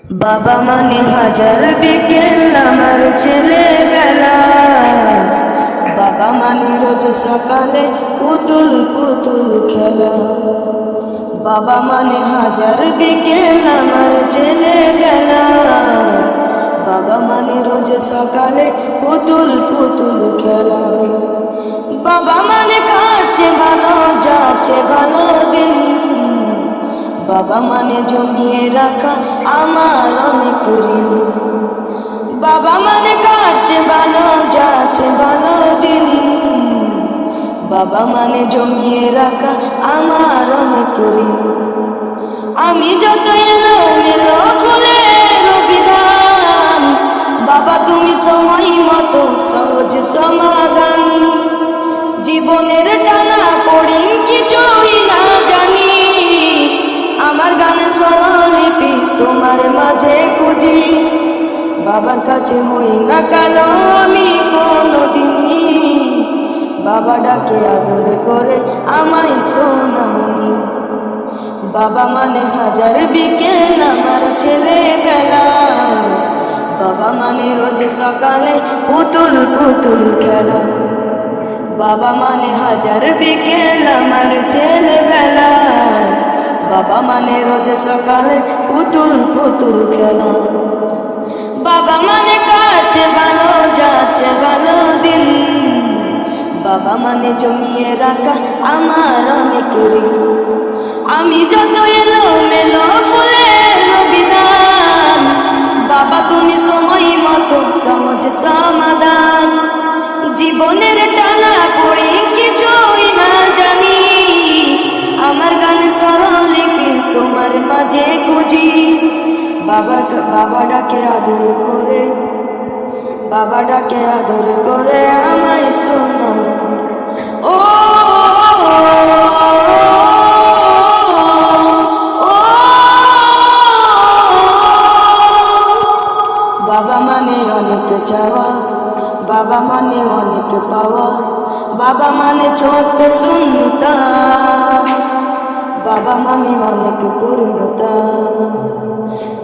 বাবা মানে হাজার বিকেল আমার ছেলেবেলা, বাবা মানে রোজ সকালে পুতুল পুতুল খেলা। বাবা মানে হাজার বিকেল আমার ছেলেবেলা, বাবা মানে রোজ সকালে পুতুল পুতুল খেলা। বাবা মানে কাটছে ভালো যাচ্ছে ভালো দিন, বাবা মানে জমিয়ে রাখা আমার অনেক ঋণ। বাবা মানে কাটছে ভালো যাচ্ছে ভালো দিন, বাবা মানে জমিয়ে রাখা আমার অনেক ঋণ। আমি যত এলোমেলো ফুলের বিধান, বাবা তুমি সময় মতো সহজ সমাধান। জীবনের টানা পড়ি কিছুই না জানি, আমার গানে স্বরলিপি তোমার মাঝে খুঁজি। বাবার কাছে হই না কালো আমি কোনোদিনই, বাবা ডাকে আদর করে আমায় সোনামণি। বাবা মানে হাজার বিকেল আমার ছেলেবেলা, বাবা মানে রোজ সকালে পুতুল পুতুল খেলা। বাবা মানে হাজার বিকেল আমার ছেলেবেলা, বাবা মানে রোজ সকালে পুতুল পুতুল খেলা। বাবা মানে কাছে ভালো যাচ্ছে ভালো দিন, বাবা মানে জমিয়ে রাখা আমার অনেক ঋণ। আমি যত এলোমেলো ফুলের বিধান, বাবা তুমি সময় মতো সহজ সমাধান। জীবনের টানা পড়ি কিছুই না জানি, আমার গানে স্বরলিপি তোমার মাঝে খুঁজি। বাবা ডাকে আদর করে, বাবা ডাকে আদর করে আমায় সোনামণি। ও বাবা মানে অনেক চাওয়া, বাবা মানে অনেক পাওয়া, বাবা মানে ছোট্ট শূন্যতা, বাবা মানে অনেক পূর্ণতা।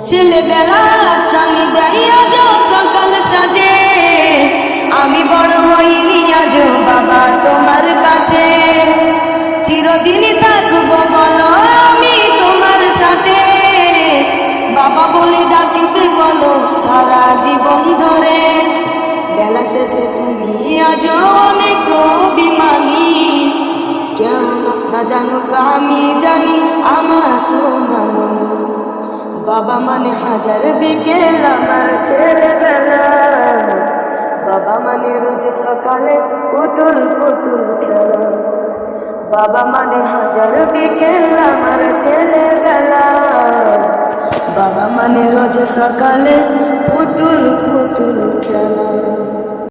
ছেলেবেলা চাঁদি দেয় আজ সকাল সাজে, আমি বড় হইনি আজ বাবা তোমার কাছে। চিরদিনই থাকবো বলো আমি তোমার সাথে, বাবা বলে ডাকিবে বলো সারা জীবন ধরে। বেলা শেষে তুমি আজ অনেক অভিমানী, কেন না জানো আমি জানি আমার সোনামণি। বাবা মানে হাজার বিকেল আমার ছেলেবেলা, বাবা মানে রোজ সকালে পুতুল পুতুল খেলা। বাবা মানে হাজার বিকেল আমার ছেলেবেলা, বাবা মানে রোজ সকালে পুতুল পুতুল খেলা।